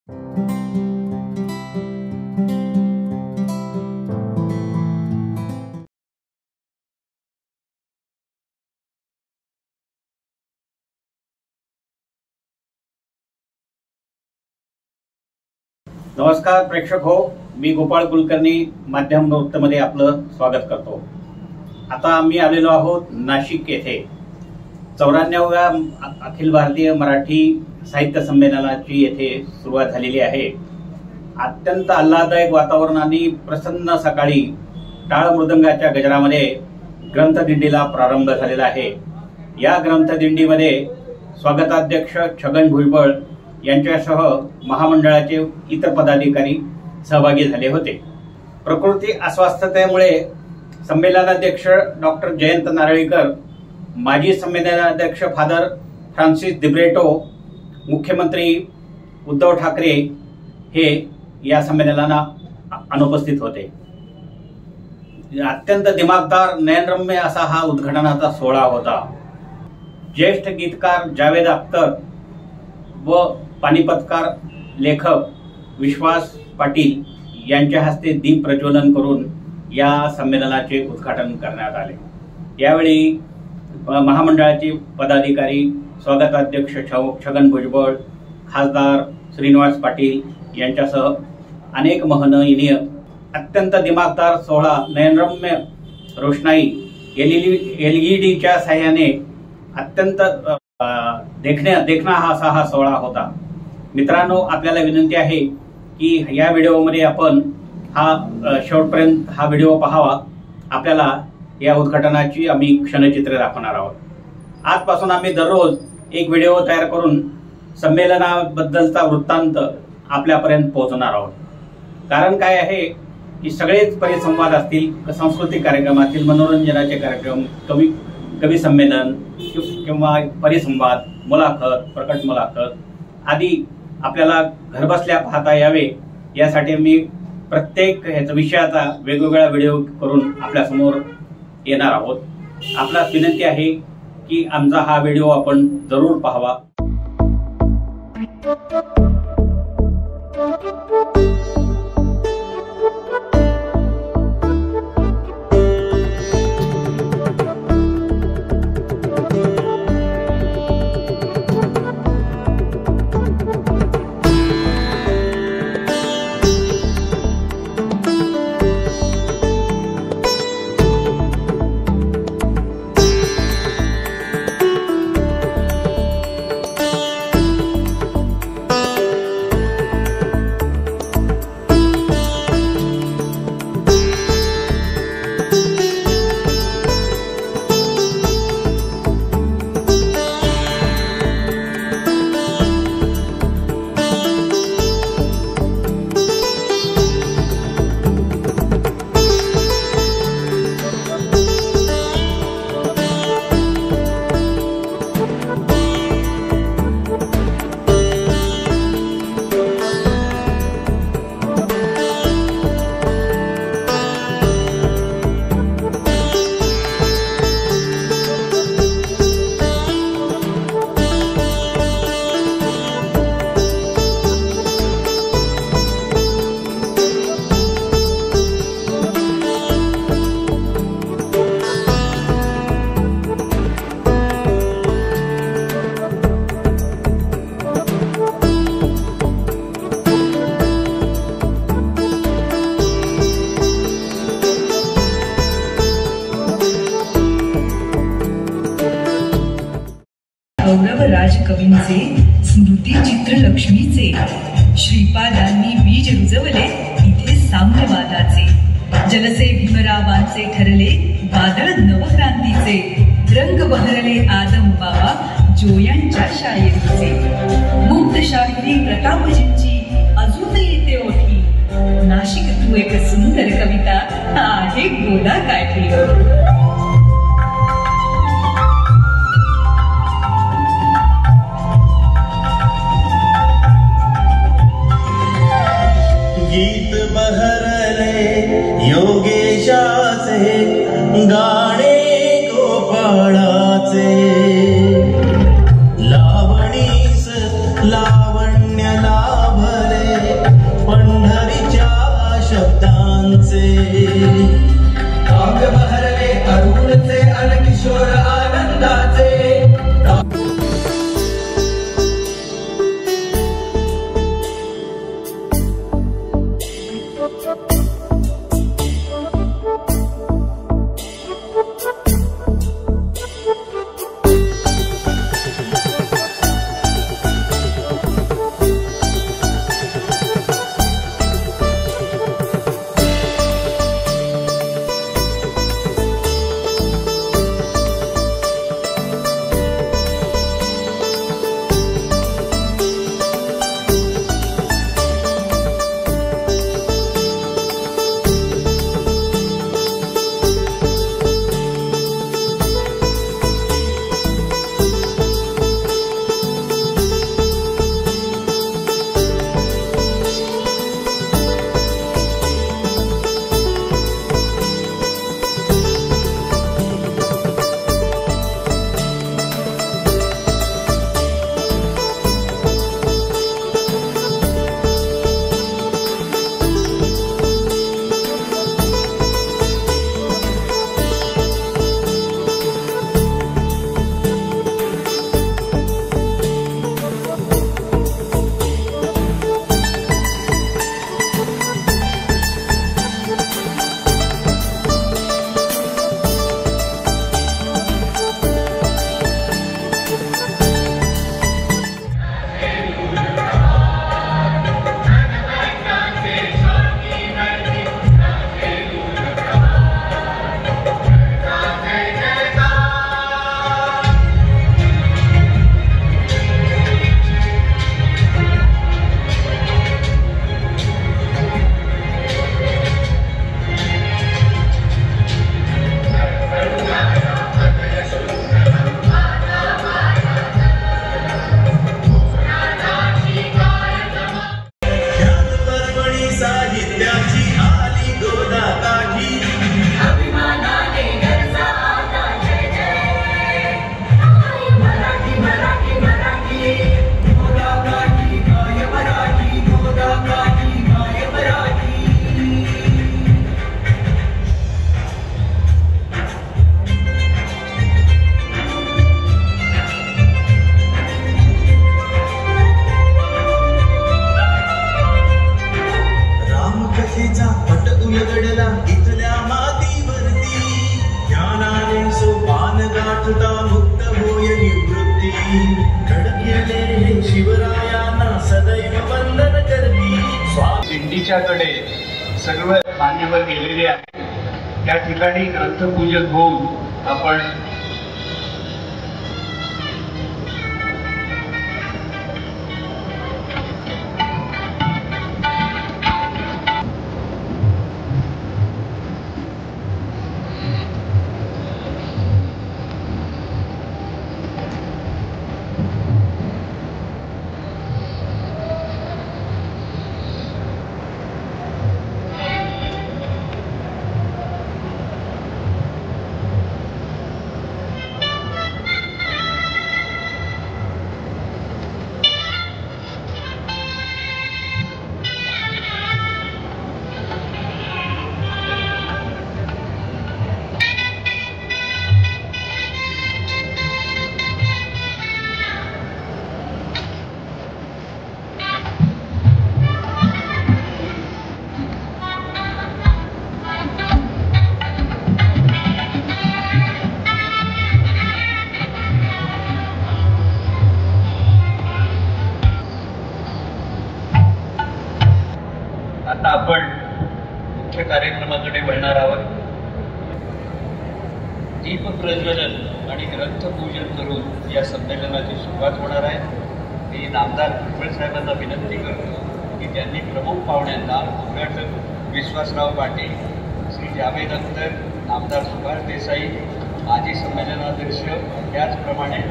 नमस्कार प्रेक्षक हो, मी गोपाळ कुलकर्णी माध्यम वृत्तमध्ये आपलं स्वागत करतो। आता आम्ही आलेलो आहोत नाशिक येथे 94व्या अखिल भारतीय मराठी साहित्य संमेलनाची येथे सुरुवात झालेली आहे। अत्यंत आल्हाददायक वातावरण आणि प्रसन्न सकाळी टाळ मृदंगाच्या गजरामध्ये ग्रंथदिंडीला प्रारंभ झालेला आहे। या ग्रंथदिंडीमध्ये स्वागताध्यक्ष छगन भुजबळ यांच्यासह महामंडळाचे इतर पदाधिकारी सहभागी झाले होते। प्रकृती अस्वास्थतेमुळे संमेलनाध्यक्ष डॉक्टर जयंत नारळीकर, माजी संमेलनाध्यक्ष फादर फ्रान्सिस दिब्रेटो, मुख्यमंत्री उद्धव ठाकरे हे या संमेलनाला अनुपस्थित होते। अत्यंत दिमागदार नयनरम्य असा हा उद्घाटनाचा सोहळा होता। ज्येष्ठ गीतकार जावेद अख्तर व पानिपतकार लेखक विश्वास पाटील यांच्या हस्ते दीप प्रज्वलन करून या संमेलनाचे उद्घाटन करण्यात आले। यावेळी महामंडळाचे पदाधिकारी, स्वागताध्यक्ष छगन भुजबळ, खासदार श्रीनिवास पाटील यांच्यासह अनेक महनीय अत्यंत दिमागदार सोहळा नयनरम्य रोषणाई एलईडीच्या साह्याने अत्यंत देखणा हा सोहळा होता। मित्रांनो, आपल्याला विनंती आहे की या व्हिडिओमध्ये आपण शेवटपर्यंत हा व्हिडिओ पाहावा। आपल्याला या उद्घाटनाची आम्ही क्षणचित्रे दाखवणार आहोत। आजपासून आम्ही दररोज एक व्हिडिओ तयार करून संमेलनाबद्दलचा वृत्तांत आपल्यापर्यंत पोहोचवणार आहोत। कारण काय आहे की सगळेच परिसंवाद असतील, सांस्कृतिक कार्यक्रम असतील, मनोरंजनाचे कार्यक्रम, कवी संमेलन किंवा परिसंवाद, मुलाखत, प्रकट मुलाखत आदी आपल्याला घरबसल्या पाहता यावे यासाठी मी प्रत्येक विषयाचा वेगवेगळा व्हिडिओ करून आपल्या समोर येणार आहोत। आपला विनंती आहे की आमचा हा व्हिडिओ आपण जरूर पाहावा। गौरव राजकवींचे स्मृती चित्रलक्ष्मीचे श्रीपादांनी बीज रुजवले इथे साम्यवादाचे। जलसे भीमरावांचे ठरले वादळ नवक्रांतीचे। रंग बहरले आदम बाबा जोयांच्या शायरीचे। मुक्त शाहिरी प्रतापजींची अजूनही येते ओठी। नाशिक तू एक सुंदर कविता आहे गोदा काठी। गीत बहरले योगेशाचे गाणे गोपाळाचे। लावणीस लावण्य लाभले दिंडीच्या कडे सर्व मान्यवर गेलेले आहेत. त्या ठिकाणी ग्रंथपूजन होऊन आपण आता आपण मुख्य कार्यक्रमाकडे वळणार आहोत. दीप प्रज्वलन आणि ग्रंथपूजन करून या संमेलनाची सुरुवात होणार आहे. मी नामदार भुजबळ साहेबांना विनंती करतो की त्यांनी प्रमुख पाहुण्यांना उद्घाटक विश्वासराव पाटील, श्री जावेद अख्तर, नामदार सुभाष देसाई, माजी संमेलनाध्यक्ष, त्याचप्रमाणे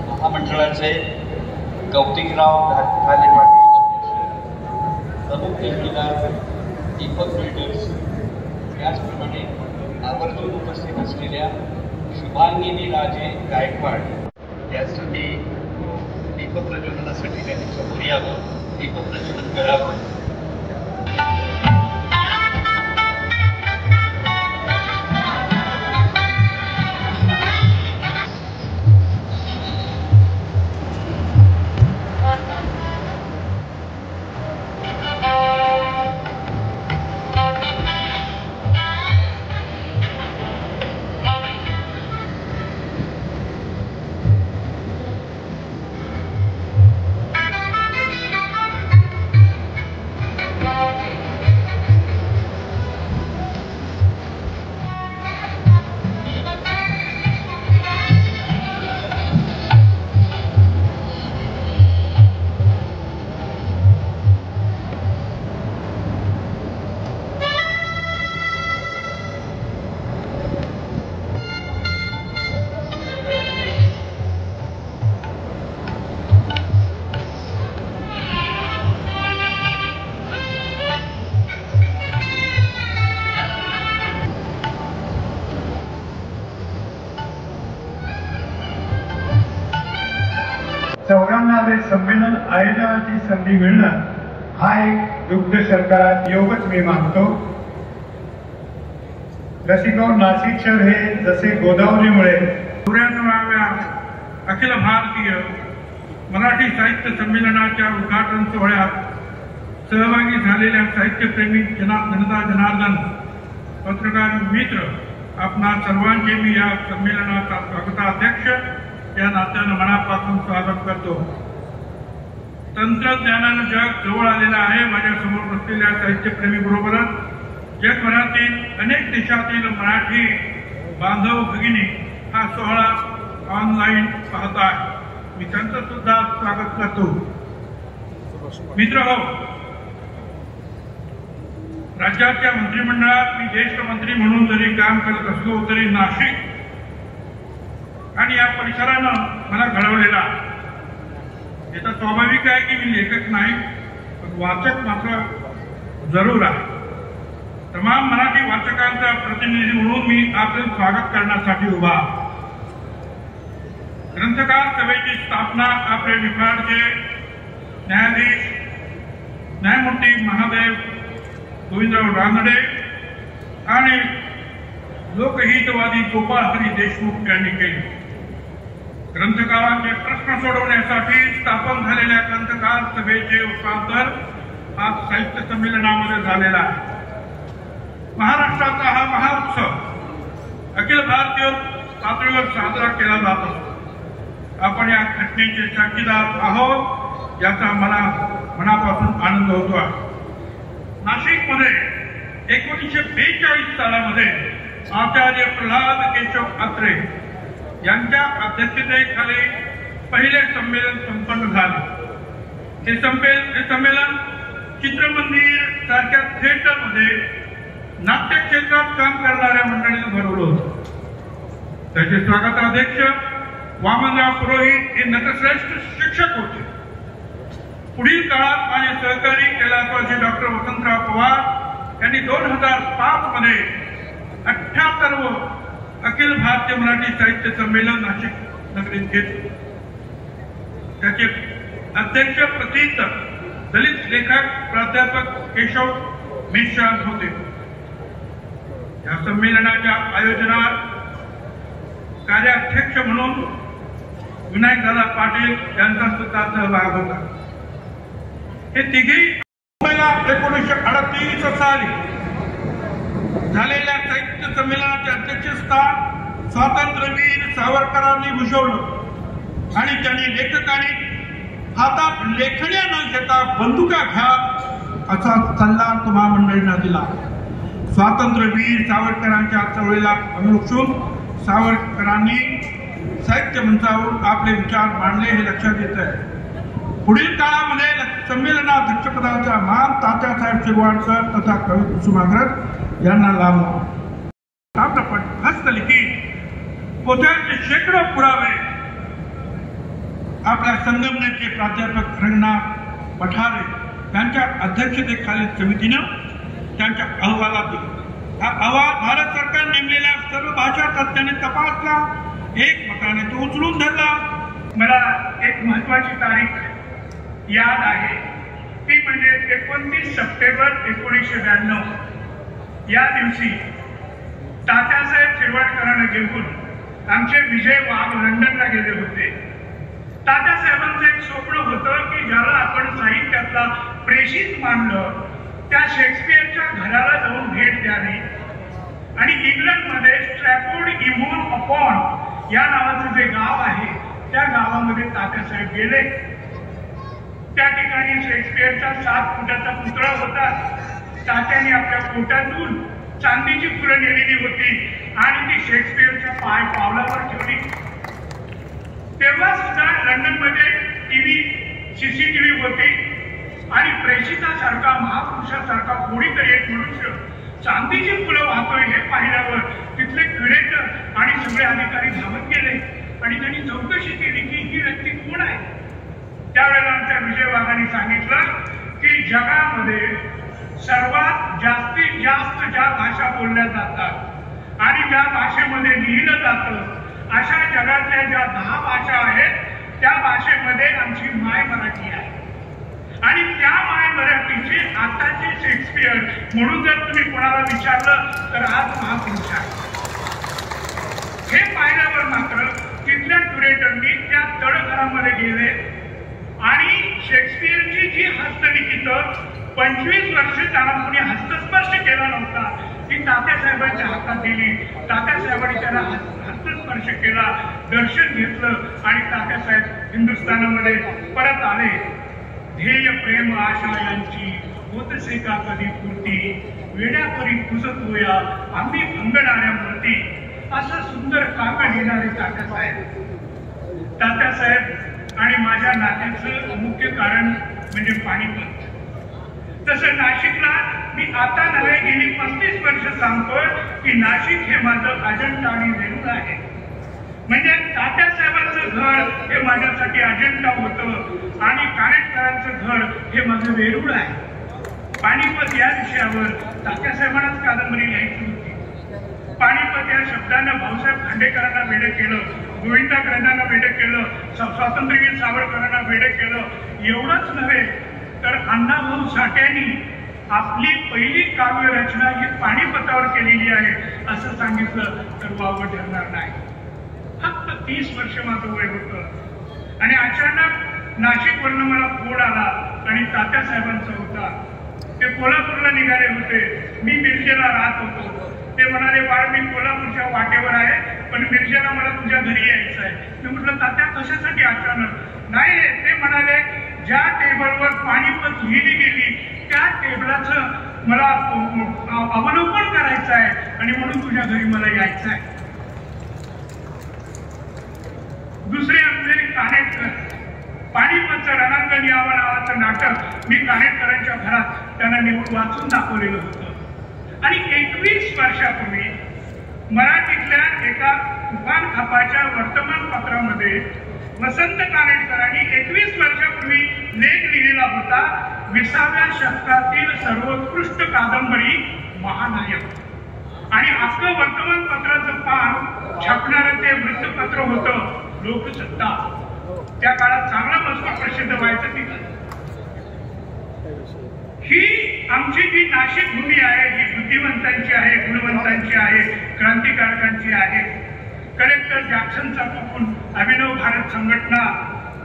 महामंडळाचे कौतिकराव ठाले पाटील, प्रमुख ठेकेदार दीपक बिल्डर्स, त्याचप्रमाणे आवर्जून उपस्थित असलेल्या शुभांगिनी राजे गायकवाड, त्यासाठी दीपक प्रज्वलनासाठी त्यांनी समोर यावं, दीपक प्रज्वलन करावं. चौऱ्याण्णवे संमेलन आयोजनाची संधी मिळणं हा एक दुग्ध सरकार योगच मी मानतो. रसिको, नाशिक शहर हे जसे गोदावरीमुळे 94व्या अखिल भारतीय मराठी साहित्य संमेलनाच्या उद्घाटन सोहळ्यात सहभागी झालेल्या साहित्यप्रेमी जनता जनार्दन, पत्रकार मित्र, आपणा सर्वांचे मी या संमेलनाचा स्वागताध्यक्ष या नात्यानं मनापासून स्वागत करतो. तंत्रज्ञानानं जग जवळ आलेलं आहे. माझ्या समोर बसलेल्या साहित्यप्रेमी बरोबरच जगभरातील अनेक देशातील मराठी बांधव भगिनी हा सोहळा ऑनलाईन पाहत आहे. मी त्यांचं सुद्धा स्वागत करतो. मित्र हो, राज्याच्या मंत्रिमंडळात मी ज्येष्ठ मंत्री म्हणून जरी काम करत असलो तरी नाशिक आणि या परिसरानं मला घडवलेला. याचा स्वाभाविक आहे की मी लेखक नाही, पण वाचक मात्र जरूर आहे. तमाम मराठी वाचकांचा प्रतिनिधी म्हणून मी आपले स्वागत करण्यासाठी उभा. ग्रंथकार सभेची स्थापना आपले निफाडचे न्यायाधीश न्यायमूर्ती महादेव गोविंदराव रानडे आणि लोकहितवादी गोपाळ हरी देशमुख यांनी केली. ग्रंथकारांचे प्रश्न सोडवण्यासाठी स्थापन झालेल्या ग्रंथकार सभेचे रूपांतर आज साहित्य संमेलनामध्ये झालेला आहे. महाराष्ट्राचा हा महाउत्सव अखिल भारतीय पातळीवर साजरा केला जात असतो. आपण या घटनेचे साक्षीदार आहोत, याचा मला मनापासून आनंद होतो आहे. नाशिकमध्ये 1942 सालामध्ये आचार्य प्रल्हाद केशव अत्रे यांच्या अध्यक्षतेखाली पहिले संमेलन संपन्न झाले. हे संमेलन चित्रमंदिर सारख्या थिएटरमध्ये नाट्य क्षेत्रात काम करणाऱ्या मंडळींनी भरवलं होतं. त्याचे स्वागताध्यक्ष वामनराव पुरोहित हे नटश्रेष्ठ शिक्षक होते. पुढील काळात माझे सहकारी कैलासवासी डॉक्टर वसंतराव पवार यांनी 2005 मध्ये 78वे अखिल भारतीय मराठी साहित्य संमेलन नाशिक नगरीत घेतले. त्याचे अध्यक्ष प्रसिद्ध दलित लेखक प्राध्यापक केशव मेश्राम होते. या संमेलनाच्या आयोजनात कार्याध्यक्ष म्हणून विनायकदादा पाटील यांचा सुद्धा सहभाग होता. हे तिघे 1938 साली झालेल्या साहित्य संमेलनाचे अध्यक्षस्थान स्वातंत्र्यवीर सावरकरांनी भूषवलं आणि त्यांनी लेखकांनी हातात लेखण्या न घेता बंदुका घ्या असा सल्ला तुम्हा मंडळींना दिला. स्वातंत्र्यवीर सावरकरांच्या चळवळीला अनुसरून सावरकरांनी साहित्य मंचावर आपले विचार मांडले हे लक्षात येत आहे. पुढील काळामध्ये संमेलनाध्यक्षपदाचा मान तात्यासाहेब शिरवाडकर तथा कवी कुसुमाग्रज यांना लाभला. ताम्रपट हस्तलिखित पोथ्यांचे शेकडो पुरावे आपल्या संगमनेरचे प्राध्यापक रंगनाथ पठारे यांच्या अध्यक्षतेखालील समितीनं त्यांच्या अहवालात दिला. हा अहवाल भारत सरकार नेमलेल्या सर्व भाषा तज्ञांनी तपासला, एकमताने तो उचलून धरला. मला एक महत्वाची तारीख याद आहे, ती म्हणजे 29 सप्टेंबर 1992. या दिवशी तात्यासाहेब शिरवाडकरांना घेऊन आमचे विजय वाघ लंडनला गेले होते. तात्यासाहेबांचं एक स्वप्न होतं की ज्याला आपण साहित्यातला प्रेषित मानलं त्या शेक्सपियरच्या घराला जाऊन भेट द्यावी आणि इंग्लंडमध्ये स्ट्रॅफोर्ड इव्हन अपॉन या नावाचं जे गाव आहे त्या गावामध्ये तात्यासाहेब गेले. त्या ठिकाणी शेक्सपियरचा 7 फुटाचा पुतळा होता. तात्याने आपल्या पोटातून चांदीची फुलं नेलेली होती आणि ती शेक्सपियरच्या पावलावर ठेवली. तेव्हा सुद्धा लंडनमध्ये टीव्ही CCTV होती आणि प्रेषितासारखा महापुरुषासारखा कोणीतरी एक मनुष्य चांदीची फुलं वाहतोय हे पाहिल्यावर तिथले क्युरेटर आणि सगळे अधिकारी धावत गेले आणि त्यांनी चौकशी केली की ही व्यक्ती कोण आहे. त्यावेळेला आमच्या विजय वाघांनी सांगितलं की जगामध्ये सर्वात जास्तीत जास्त ज्या भाषा बोलल्या जातात आणि ज्या भाषेमध्ये लिहिलं जातं अशा जगातल्या ज्या 10 भाषा आहेत त्या भाषेमध्ये आमची माय मराठी आहे आणि त्या माय मराठीचे आताचे शेक्सपियर म्हणून जर तुम्ही कोणाला विचारलं तर आज महापुरुष आहे. हे पाहिल्यावर मात्र तिथल्या क्युरेटरनी त्या तळघरामध्ये गेले आणि शेक्सपियरची जी हस्तलिखित 25 वर्ष त्यांना कोणी हस्तस्पर्श केला नव्हता ती तात्यासाहेबांच्या हातात दिली. तात्यासाहेबांनी त्याला हस्तस्पर्श केला, दर्शन घेतलं आणि तात्यासाहेब हिंदुस्थानामध्ये परत आले. ध्येय प्रेम आशा यांची होतसे का कधी पूर्ती, वेड्यापरी पुसत होया आम्ही भंगणाऱ्या मूर्ती, असं सुंदर काव्य लिहिणारे तात्यासाहेब आणि माझ्या नात्याचं मुख्य कारण म्हणजे पानिपत. तसं नाशिकला मी आता नव्हे गेली 35 वर्ष सांगतोय की नाशिक हे माझं अजंठा आणि वेरूळ आहे. म्हणजे तात्यासाहेबांचं घर हे माझ्यासाठी अजंठा होतं आणि कानेटकरांचं घर हे माझं वेरूळ आहे. पानिपत या विषयावर तात्यासाहेबांनाच कादंबरी लिहायची होती. पानिपत या शब्दानं भाऊसाहेब खांडेकरांना वेडे केलं, गोविंदाग्रजांना वेडे केलं, स्वातंत्र्यवीर सावरकरांना वेडे केलं. एवढंच नव्हे तर अण्णाभाऊ साठ्यांनी आपली पहिली काव्य रचना ही पानिपतावर केलेली आहे असं सांगितलं तर वावगं ठरणार नाही. फक्त 30 वर्ष माझं वय होतं आणि अचानक नाशिकवरनं मला फोन आला आणि तात्यासाहेबांचा होता. ते कोल्हापूरला निघाले होते, मी मिरजेला राहत होतो. ते म्हणाले बाळ मी कोल्हापूरच्या वाटेवर आहे पण मिरजेला मला तुझ्या घरी यायचं आहे. मी म्हटलं तात्या कशासाठी अचानक? नाही ते म्हणाले ज्या टेबलवर पानिपत लिहिली गेली त्या टेबलाचं मला अवलोकन करायचं आहे आणि म्हणून तुझ्या घरी मला यायचं आहे. दुसरे आमचे कानेटकर, पानिपतचं रणांगण यावं नावाचं नाटक मी कानेटकरांच्या घरात त्यांना नेऊन वाचून दाखवलेलं होतं. आणि 21 वर्षापूर्वी मराठीतल्या एका तुफान खापाच्या वर्तमानपत्रामध्ये वसंत कानेटकरांनी 21 वर्षापूर्वी लेख लिहिलेला होता, 20व्या शतकातील सर्वोत्कृष्ट कादंबरी महानायक. आणि अख्खं वर्तमानपत्राचं पान छापणारं ते वृत्तपत्र होतं लोकसत्ता. त्या काळात चांगला मजकूर प्रसिद्ध व्हायचं तिथं. ही आमची जी नाशिक भूमी आहे ही बुद्धिवंतांची आहे, गुणवंतांची आहे, क्रांतिकारकांची आहे. कलेक्टर जॅक्सनचा कुपून अभिनव भारत संघटना,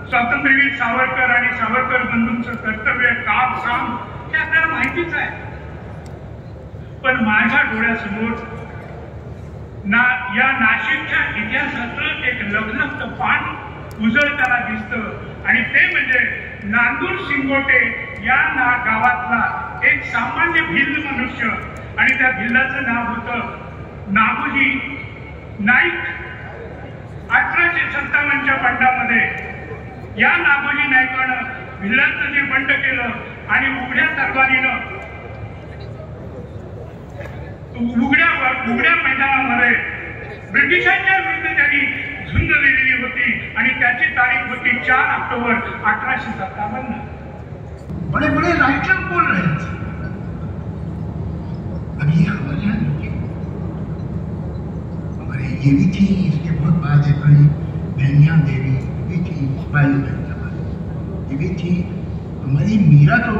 स्वातंत्र्यवीर सावरकर आणि सावरकर बंधूंचं कर्तव्य, काम काम हे आपल्याला माहितीच आहे. पण माझ्या डोळ्यासमोर या नाशिकच्या इतिहासाचं एक लखलखतं पान उजळताना दिसतं आणि ते म्हणजे नांदूर सिंगोटे या गावातला एक सामान्य भिल्ल मनुष्य आणि त्या भिल्लाचं नाव होतं नागोजी नाईक. 1857च्या बंडामध्ये या नागोजी नाईकानं भिल्लाचं जे बंड केलं आणि उघड्या तलवारीनं उघड्या मैदानामध्ये ब्रिटिशांच्या विरुद्ध त्यांनी झुंज दिलेली होती आणि त्याची तारीख होती 4 ऑक्टोबर 1857. बड़े बड़े राइटर बोल रहे थे, अभी हमारे यहाँ हमारे ये भी थी, इसके बहुत बाद बड़ी बहनिया देवी भी थी, ये भी थी. हमारी मीरा तो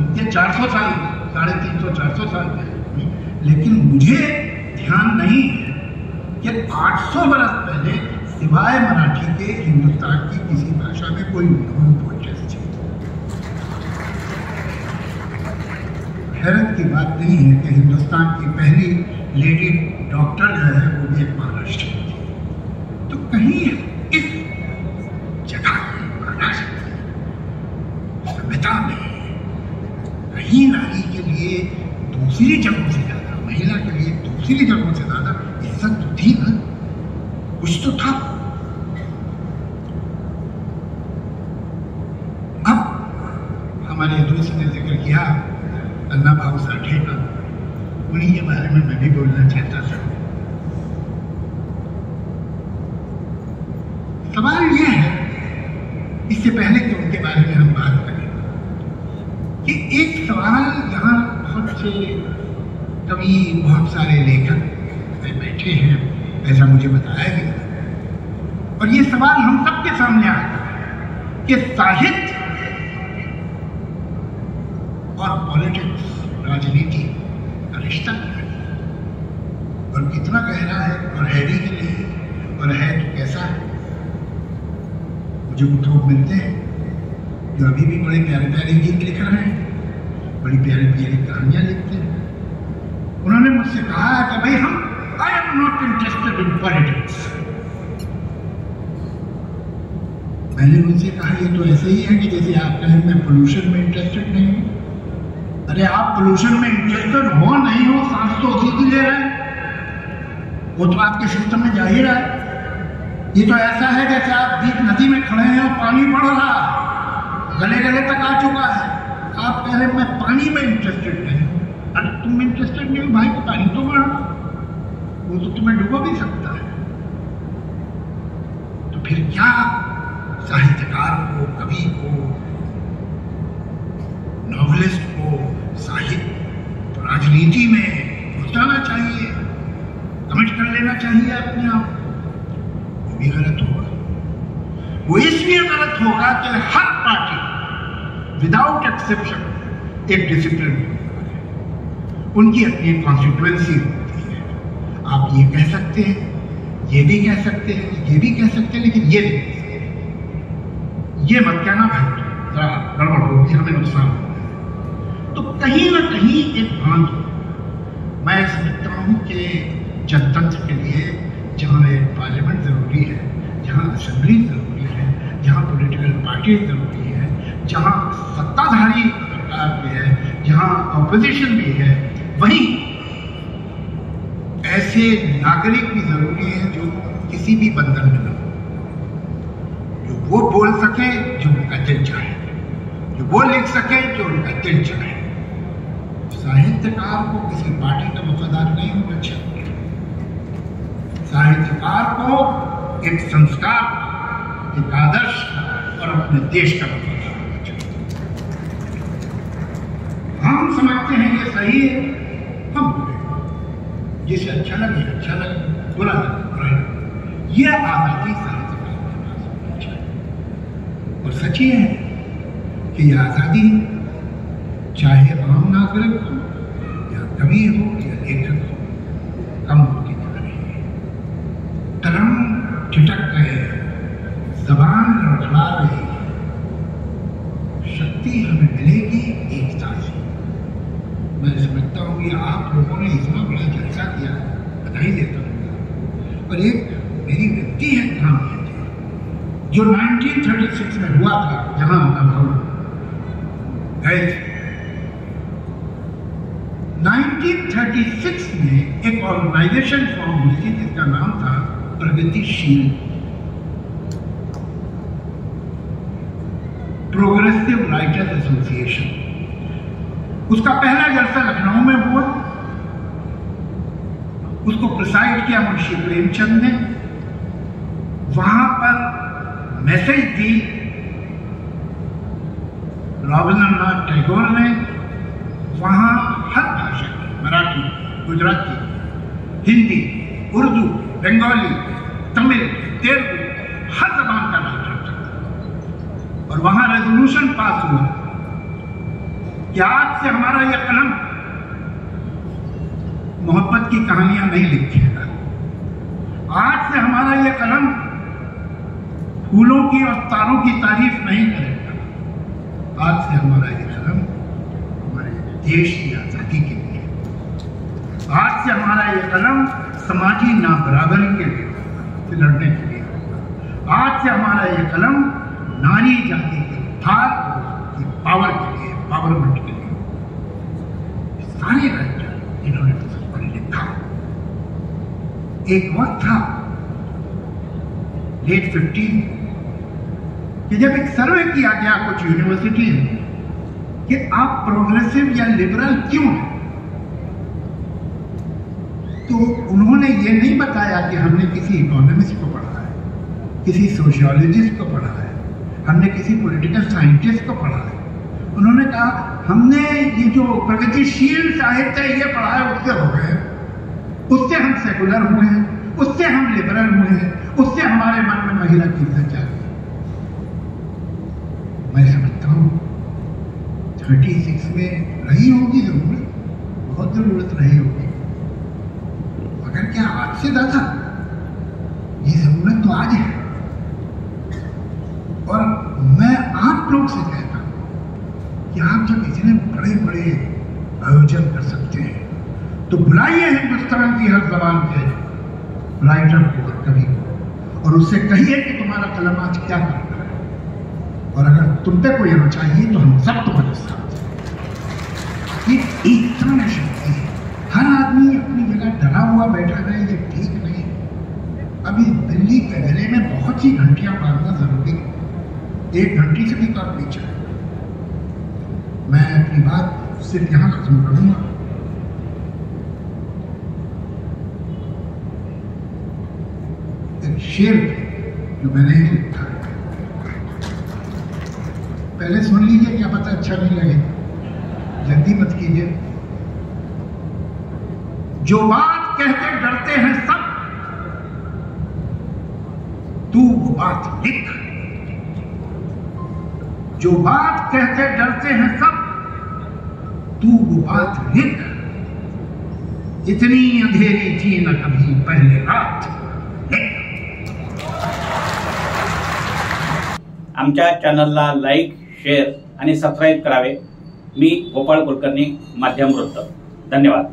इतने 400 साल 350-400 साल पहले, लेकिन मुझे ध्यान नहीं है कि 800 बरस पहले सिवाय मराठी के हिंदुस्तान की किसी भाषा में कोई नॉन पोएट्स थी. हैरत की बात नहीं है कि हिंदुस्तान की पहली लेडी डॉक्टर जो है वो भी एक महाराष्ट्र थी. तो कहीं इस जगह सभ्यता में कहीं नारी के लिए दूसरी जगहों से ज्यादा, महिला के लिए दूसरी जगहों से ज्यादा इज्जत तो थी ना, कुछ तो था. अब हमारे दोस्त ने जिक्र किया अन्ना भाऊ साठे का, उन्हीं के बारे में मैं भी बोलना चाहता था. सवाल यह है, इससे पहले कि उनके बारे में हम बात करें, कि एक सवाल यहाँ बहुत से कवि, बहुत सारे लेखक बैठे हैं, ऐसा मुझे बताया गया. और ये सवाल हम सबके सामने आता है कि साहित्य और पॉलिटिक्स, राजनीति का रिश्ता क्या है और कितना गहरा है और है भी कि नहीं, और है तो कैसा है. मुझे कुछ लोग मिलते हैं जो अभी भी बड़े प्यारे प्यारे गीत लिख रहे हैं, बड़ी प्यारी प्यारी कहानियां लिखते हैं. उन्होंने मुझसे कहा कि भाई I am not interested in politics. मैंने उनसे कहा ये तो ऐसे ही है कि जैसे आप कहें मैं पोल्यूशन में इंटरेस्टेड नहीं हूं. अरे आप पोल्यूशन में इंटरेस्टेड हो नहीं हो, सांस तो उसी की ले रहे हैं, वो तो आपके सिस्टम में जा ही रहा है. ये तो ऐसा है जैसे आप बीच नदी में खड़े हैं और पानी पड़ रहा है, गले गले तक आ चुका है, आप कह रहे मैं पानी में इंटरेस्टेड नहीं हूं. अरे तुम इंटरेस्टेड नहीं हो भाई, तो पानी तो बढ़ा, वो तो तुम्हें डुबो भी सकता है. तो फिर क्या साहित्यकार को, कवि को, नॉवेलिस्ट को साहित्य राजनीति में घुस जाना चाहिए, कमिट कर लेना चाहिए अपने आप? वो भी गलत होगा. वो इसलिए गलत होगा कि हर पार्टी विदाउट एक्सेप्शन एक डिसिप्लिन, उनकी अपनी कॉन्स्टिट्यूएंसी होती है. आप ये कह सकते हैं, ये भी कह सकते हैं, ये भी कह सकते हैं, लेकिन ये नहीं कह सकते. ये मत कहना भाई, जरा गड़बड़ होगी, हमें नुकसान होगा. तो कहीं ना कहीं एक बांध. मैं समझता हूँ कि जनतंत्र के लिए जहाँ एक पार्लियामेंट जरूरी है, जहाँ असेंबली जरूरी है, जहाँ पॉलिटिकल पार्टी जरूरी है, जहाँ सत्ताधारी सरकार भी है, जहां ऑपोजिशन भी है, वहीं ऐसे नागरिक भी जरूरी है जो किसी भी बंधन में न हो, जो वो बोल सके जो उनका दिल चाहे, जो वो लिख सके जो उनका दिल चाहे। साहित्यकार को किसी पार्टी का वफादार नहीं होना चाहिए। साहित्यकार को एक संस्कार, एक आदर्श और अपने देश का वफादार होना चाहिए। हम समझते हैं ये सही है, हम बोले, जिसे अच्छा लगे अच्छा लगे, बुरा लगे बुरा लगे। यह आजादी साहित्यकार के पास होनी चाहिए। और सच ये है कि यह आजादी चाहे आम नागरिक हो या कवि हो या लेखक हो, कम होती जा रही है। कलम छिटक गए, जबान लड़खड़ा रही है। शक्ति हमें मिलेगी एकता से। मैं समझता हूँ कि आप लोगों ने इतना बड़ा जलसा किया, बधाई देता हूँ। और एक मेरी व्यक्ति है काम ये थी जो 1936 में हुआ था, जहां हम गए थे। 1936 में एक ऑर्गेनाइजेशन फॉर्म हुई थी जिसका नाम था प्रगतिशील, प्रोग्रेसिव राइटर्स एसोसिएशन। उसका पहला जलसा लखनऊ में हुआ। उसको प्रिसाइड किया मुंशी प्रेमचंद ने। वहां पर मैसेज दी रविंद्रनाथ टैगोर ने। वहां हर भाषा की, मराठी, गुजराती, हिंदी, उर्दू, बंगाली, तमिल, तेलुगु, हर जबान का राइटर था। और वहां रेजोल्यूशन पास हुआ कि आज से हमारा यह कलम मोहब्बत की कहानियां नहीं लिखेगा। आज से हमारा यह कलम फूलों की और तारों की तारीफ नहीं करेगा। आज से हमारा यह कलम हमारे देश की आजादी के लिए, आज से हमारा यह कलम समाजी नाबराबरी के लिए से लड़ने के लिए, आज से हमारा यह कलम नारी जाति के उद्धार की पावर के लिए, पावरमेंट के लिए। सारे राइटर जिन्होंने लिखा। एक वक्त था लेट 50 कि जब एक सर्वे किया गया कुछ यूनिवर्सिटी में कि आप प्रोग्रेसिव या लिबरल क्यों हैं, तो उन्होंने ये नहीं बताया कि हमने किसी इकोनॉमिस्ट को पढ़ा है, किसी सोशियोलॉजिस्ट को पढ़ा है, हमने किसी पॉलिटिकल साइंटिस्ट को पढ़ा है। उन्होंने कहा हमने ये जो प्रगतिशील साहित्य ये पढ़ा है उससे हो गए, उससे हम सेकुलर हुए हैं, उससे हम लिबरल हुए हैं, उससे हमारे मन में महिला की इज्जत जागी। मैं समझता हूँ 36 में रही होगी जरूरत, बहुत जरूरत रही होगी, मगर क्या आज से ज्यादा ये जरूरत तो आज है। और मैं आप लोग से कहता हूं कि आप जब इतने बड़े बड़े आयोजन कर सकते हैं तो बुलाइए हिंदुस्तान की हर जबान के राइटर को और कवि को, और उससे कहिए कि तुम्हारा कलम आज क्या करता है। और अगर तुम पे कोई आना चाहिए तो हम सब तुम्हारे साथ हैं। ये एकता में शक्ति है। हर आदमी अपनी जगह डरा हुआ बैठा रहे, ये ठीक नहीं है। अभी दिल्ली के गले में बहुत सी घंटियां मारना जरूरी है, एक घंटी से भी कम नहीं चाहिए। मैं अपनी बात सिर्फ यहां खत्म करूंगा। एक शेर जो मैंने ही लिखा है, पहले सुन लीजिए, क्या पता अच्छा नहीं लगे, जल्दी मत कीजिए। जो बात कहते डरते हैं सब, तू वो बात लिख। जो बात कहते डरते हैं सब, तू वो बात लिख। इतनी अंधेरी थी न कभी पहले रात, लिख। आमच्या चॅनलला लाईक, शेअर आणि सबस्क्राईब करावे। मी गोपाळ कुलकर्णी, माध्यम वृत्त। धन्यवाद।